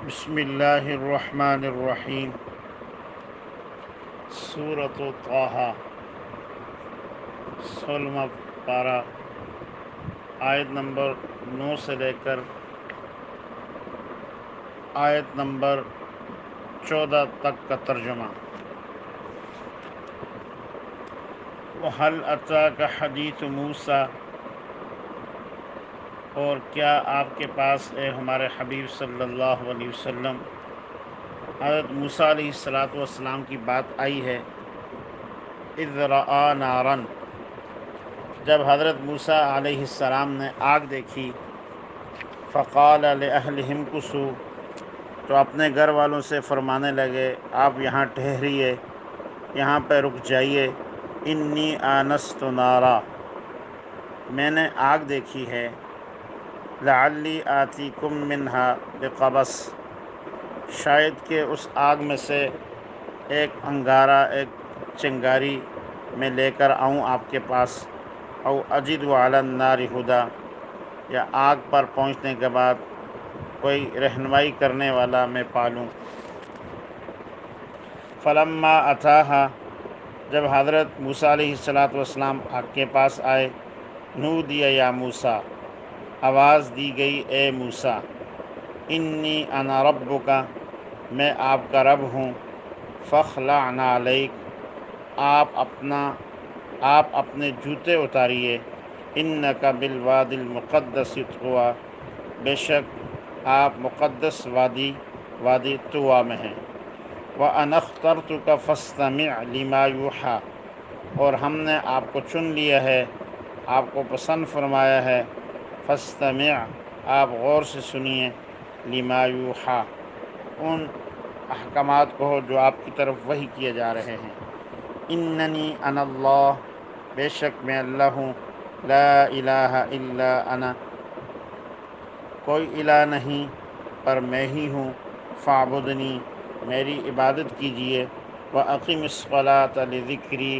بسم اللہ الرحمن الرحیم۔ سورۃ طٰہٰ، 16واں پارہ، آیت نمبر 9 سے لے کر آیت نمبر 14 تک کا ترجمہ۔ وَهَلْ أَتَاكَ حَدِيثُ مُوسَىٰ، اور کیا آپ کے پاس اے ہمارے حبیب صلی اللہ علیہ وسلم حضرت موسیٰ علیہ السلام کی بات آئی ہے؟ اذ رأى نارا، جب حضرت موسیٰ علیہ السلام نے آگ دیکھی، فقال لأہلہم امکثوا، تو اپنے گھر والوں سے فرمانے لگے آپ یہاں ٹھہریے، یہاں پہ رک جائیے، انی آنست نارا، میں نے آگ دیکھی ہے، لعلی آتیکم منہا بقبس، شاید کہ اس آگ میں سے ایک انگارہ، ایک چنگاری میں لے کر آؤں آپ کے پاس، او اجد علی النار ہدی، یا آگ پر پہنچنے کے بعد کوئی رہنمائی کرنے والا میں پالوں۔ فلما اتاہا، جب حضرت موسیٰ علیہ السلام آگ کے پاس آئے، نودی یا موسیٰ، آواز دی گئی اے موسیٰ، انی انا ربک، میں آپ کا رب ہوں، فاخلع نعلیک، آپ اپنے جوتے اتاریے، انک بالوادی المقدس طویٰ، بے شک آپ مقدس وادی طویٰ میں ہیں، وَأَنَا اخْتَرْتُكَ فَاسْتَمِعْ لِمَا يُوحَىٰ، اور ہم نے آپ کو چن لیا ہے، آپ کو پسند فرمایا ہے، فَاسْتَمِعْ، آپ غور سے سنیے، لِمَا يُوحَىٰ، ان احکامات کو جو آپ کی طرف وحی کیے جا رہے ہیں۔ اننی انا اللہ، بے شک میں اللہ ہوں، لا الہ الا انا، کوئی الہ نہیں پر میں ہی ہوں، فاعبدنی، میری عبادت کیجیے، وَأَقِمِ الصَّلَاةَ لِذِكْرِی،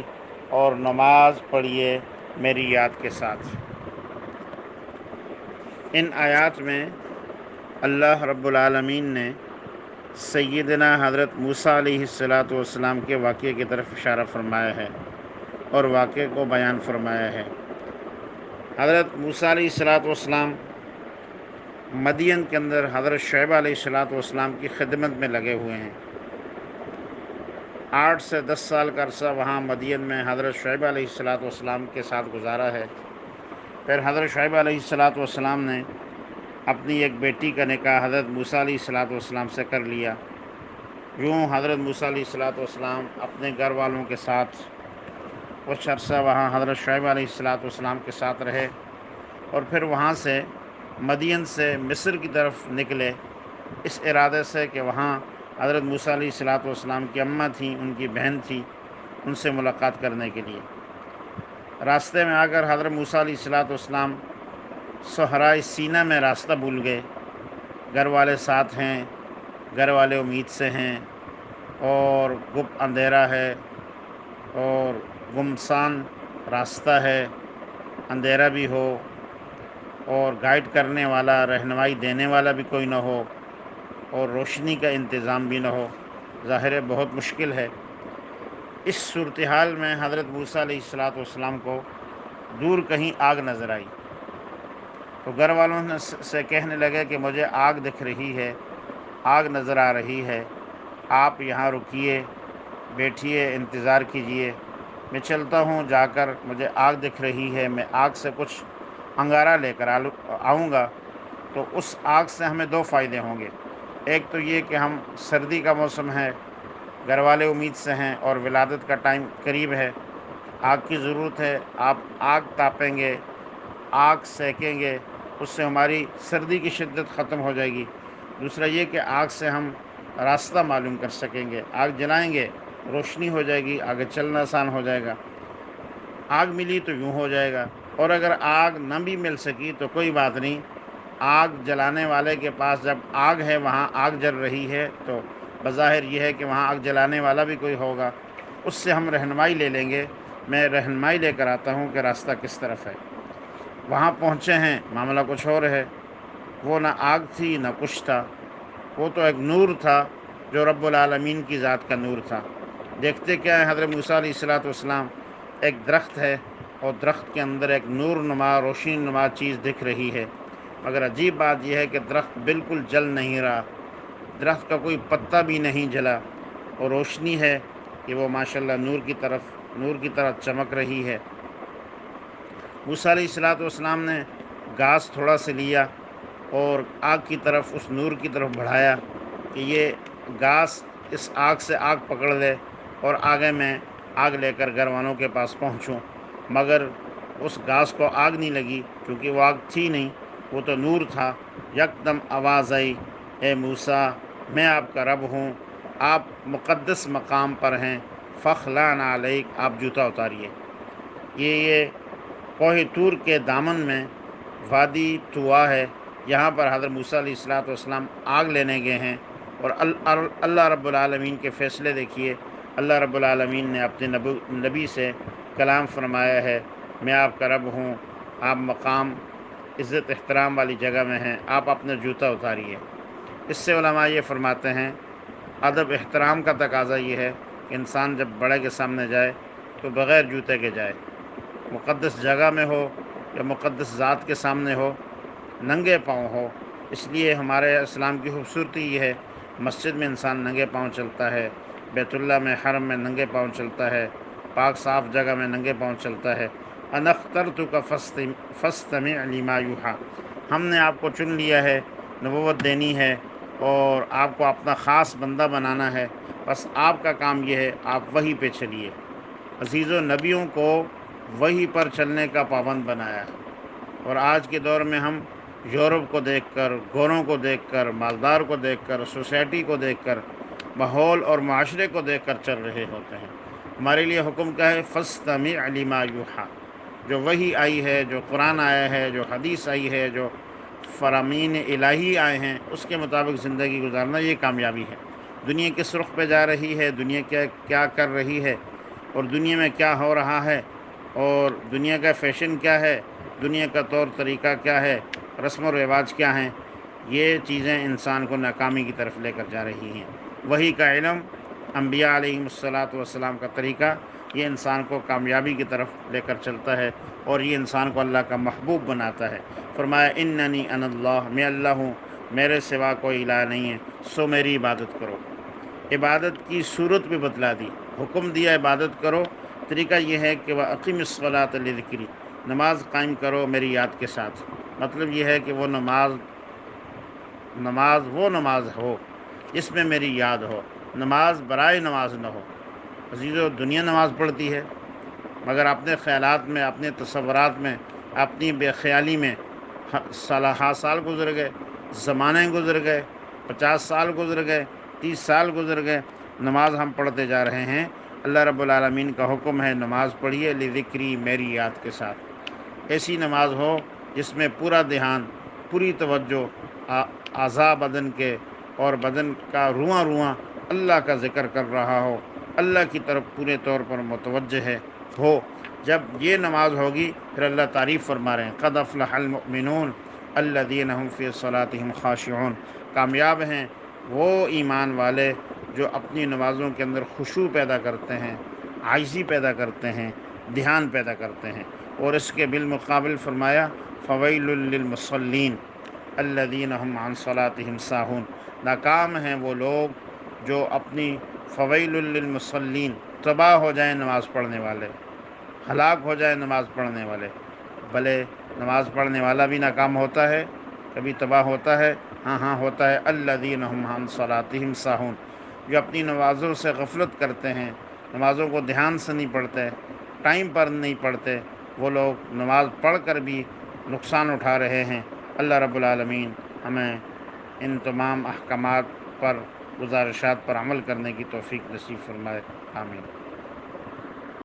اور نماز پڑھیے میری یاد کے ساتھ۔ ان آیات میں اللہ رب العالمین نے سیدنا حضرت موسیٰ علیہ السلام کے واقعے کی طرف اشارہ فرمایا ہے اور واقعے کو بیان فرمایا ہے۔ حضرت موسیٰ علیہ السلام مدین کے اندر حضرت شعیب علیہ السلام کی خدمت میں لگے ہوئے ہیں۔ 8 سے 10 سال کا عرصہ وہاں مدین میں حضرت شعیب علیہ السلام کے ساتھ گزارا ہے۔ پھر حضرت شعیب علیہ السلام نے اپنی ایک بیٹی کا نکاح حضرت موسیٰ علیہ السلام سے کر لیا۔ یوں حضرت موسیٰ علیہ السلام اپنے گھر والوں کے ساتھ کچھ عرصہ وہاں حضرت شعیب علیہ السلام کے ساتھ رہے، اور پھر وہاں سے مدین سے مصر کی طرف نکلے، اس ارادے سے کہ وہاں حضرت موسیٰ علیہ السلام کی اماں تھیں، ان کی بہن تھی، ان سے ملاقات کرنے کے لیے۔ راستے میں آ کر حضرت موسیٰ علیہ السلام صحرائے سینا میں راستہ بھول گئے، گھر والے ساتھ ہیں، گھر والے امید سے ہیں، اور گپ اندھیرا ہے اور گمسان راستہ ہے، اندھیرا بھی ہو اور گائیڈ کرنے والا، رہنمائی دینے والا بھی کوئی نہ ہو، اور روشنی کا انتظام بھی نہ ہو، ظاہر ہے بہت مشکل ہے۔ اس صورتحال میں حضرت موسیٰ علیہ السلام کو دور کہیں آگ نظر آئی، تو گھر والوں سے کہنے لگے کہ مجھے آگ دکھ رہی ہے، آگ نظر آ رہی ہے، آپ یہاں رکیے، بیٹھیے، انتظار کیجیے، میں چلتا ہوں، جا کر مجھے آگ دکھ رہی ہے، میں آگ سے کچھ انگارہ لے کر آؤں گا، تو اس آگ سے ہمیں 2 فائدے ہوں گے۔ ایک تو یہ کہ ہم، سردی کا موسم ہے، گھر والے امید سے ہیں، اور ولادت کا ٹائم قریب ہے، آگ کی ضرورت ہے، آپ آگ تاپیں گے، آگ سینکیں گے، اس سے ہماری سردی کی شدت ختم ہو جائے گی۔ دوسرا یہ کہ آگ سے ہم راستہ معلوم کر سکیں گے، آگ جلائیں گے، روشنی ہو جائے گی، آگے چلنا آسان ہو جائے گا۔ آگ ملی تو یوں ہو جائے گا، اور اگر آگ نہ بھی مل سکی تو کوئی بات نہیں، آگ جلانے والے کے پاس جب آگ ہے، وہاں آگ جل رہی ہے، تو بظاہر یہ ہے کہ وہاں آگ جلانے والا بھی کوئی ہوگا، اس سے ہم رہنمائی لے لیں گے، میں رہنمائی لے کر آتا ہوں کہ راستہ کس طرف ہے۔ وہاں پہنچے ہیں، معاملہ کچھ اور ہے، وہ نہ آگ تھی نہ کچھ تھا، وہ تو ایک نور تھا جو رب العالمین کی ذات کا نور تھا۔ دیکھتے کیا ہے، حضرت موسیٰ علیہ السلام ایک درخت ہے اور درخت کے اندر ایک نور نما روشنی نما چیز دکھ رہی ہے، مگر عجیب بات یہ ہے کہ درخت بالکل جل نہیں رہا، درخت کا کوئی پتا بھی نہیں جلا، اور روشنی ہے کہ وہ ماشاءاللہ نور کی طرح چمک رہی ہے۔ موسیٰ علیہ السلام نے گھاس تھوڑا سا لیا اور آگ کی طرف، اس نور کی طرف بڑھایا کہ یہ گھاس اس آگ سے آگ پکڑ لے اور آگے میں آگ لے کر گھر والوں کے پاس پہنچوں، مگر اس گھاس کو آگ نہیں لگی کیونکہ وہ آگ تھی نہیں، وہ تو نور تھا۔ یکدم آواز آئی، اے موسیٰ، میں آپ کا رب ہوں، آپ مقدس مقام پر ہیں، فخلعن علیک، آپ جوتا اتاریے۔ یہ کوہ طور کے دامن میں وادی طوا ہے، یہاں پر حضرت موسیٰ علیہ السلام آگ لینے گئے ہیں، اور اللہ رب العالمین کے فیصلے دیکھیے۔ اللہ رب العالمین نے اپنے نبی سے کلام فرمایا ہے، میں آپ کا رب ہوں، آپ مقام عزت احترام والی جگہ میں ہیں، آپ اپنا جوتا اتاریے۔ اس سے علماء یہ فرماتے ہیں، ادب احترام کا تقاضا یہ ہے کہ انسان جب بڑے کے سامنے جائے تو بغیر جوتے کے جائے، مقدس جگہ میں ہو یا مقدس ذات کے سامنے ہو، ننگے پاؤں ہو۔ اس لیے ہمارے اسلام کی خوبصورتی یہ ہے، مسجد میں انسان ننگے پاؤں چلتا ہے، بیت اللہ میں حرم میں ننگے پاؤں چلتا ہے، پاک صاف جگہ میں ننگے پاؤں چلتا ہے۔ انا اخترتک فاستمع لما یوحیٰ، ہم نے آپ کو چن لیا ہے، نبوت دینی ہے اور آپ کو اپنا خاص بندہ بنانا ہے، بس آپ کا کام یہ ہے، آپ وحی پہ چلیے۔ عزیزو، نبیوں کو وحی پر چلنے کا پابند بنایا، اور آج کے دور میں ہم یورپ کو دیکھ کر، گوروں کو دیکھ کر، مالدار کو دیکھ کر، سوسائٹی کو دیکھ کر، ماحول اور معاشرے کو دیکھ کر چل رہے ہوتے ہیں۔ ہمارے لیے حکم کیا ہے؟ فاستمع لما یوحیٰ، جو وحی آئی ہے، جو قرآن آیا ہے، جو حدیث آئی ہے، جو فرامین الہی آئے ہیں، اس کے مطابق زندگی گزارنا، یہ کامیابی ہے۔ دنیا کس رخ پہ جا رہی ہے، دنیا کیا کر رہی ہے، اور دنیا میں کیا ہو رہا ہے، اور دنیا کا فیشن کیا ہے، دنیا کا طور طریقہ کیا ہے، رسم و رواج کیا ہیں، یہ چیزیں انسان کو ناکامی کی طرف لے کر جا رہی ہیں۔ وحی کا علم، انبیاء علیہم السلام کا طریقہ، یہ انسان کو کامیابی کی طرف لے کر چلتا ہے، اور یہ انسان کو اللہ کا محبوب بناتا ہے۔ فرمایا اننی انا اللہ، میں اللہ ہوں، میرے سوا کوئی الہ نہیں ہے، سو میری عبادت کرو۔ عبادت کی صورت بھی بتلا دی، حکم دیا عبادت کرو۔ طریقہ یہ ہے کہ وَأَقِمِ الصَّلَاةَ لِذِكْرِی، نماز قائم کرو میری یاد کے ساتھ۔ مطلب یہ ہے کہ وہ نماز ہو جس میں میری یاد ہو، نماز برائے نماز نہ ہو۔ عزیزو، دنیا نماز پڑھتی ہے، مگر اپنے خیالات میں، اپنے تصورات میں، اپنی بے خیالی میں سال گزر گئے، زمانے گزر گئے، 50 سال گزر گئے، 30 سال گزر گئے، نماز ہم پڑھتے جا رہے ہیں۔ اللہ رب العالمین کا حکم ہے نماز پڑھیے لذکری، میری یاد کے ساتھ۔ ایسی نماز ہو جس میں پورا دھیان، پوری توجہ اعضاء بدن کے اور بدن کا رواں رواں اللہ کا ذکر کر رہا ہو، اللہ کی طرف پورے طور پر متوجہ ہو۔ جب یہ نماز ہوگی پھر اللہ تعریف فرما رہے ہیں، قد افلح المؤمنون الذین هم فی صلاتهم خاشعون، کامیاب ہیں وہ ایمان والے جو اپنی نمازوں کے اندر خشوع پیدا کرتے ہیں، عاجزی پیدا کرتے ہیں، دھیان پیدا کرتے ہیں۔ اور اس کے بالمقابل فرمایا فویل للمصلین الذین هم عن صلاتهم ساہون، ناکام ہیں وہ لوگ جو اپنی، فویل للمصلین، تباہ ہو جائیں نماز پڑھنے والے، ہلاک ہو جائیں نماز پڑھنے والے۔ بھلے نماز پڑھنے والا بھی ناکام ہوتا ہے، کبھی تباہ ہوتا ہے، ہاں ہوتا ہے۔ الذین هم عن صلاتهم ساہون، جو اپنی نمازوں سے غفلت کرتے ہیں، نمازوں کو دھیان سے نہیں پڑھتے، ٹائم پر نہیں پڑھتے، وہ لوگ نماز پڑھ کر بھی نقصان اٹھا رہے ہیں۔ اللہ رب العالمین ہمیں ان تمام احکامات پر، گزارشات پر عمل کرنے کی توفیق نصیب فرمائے، آمین۔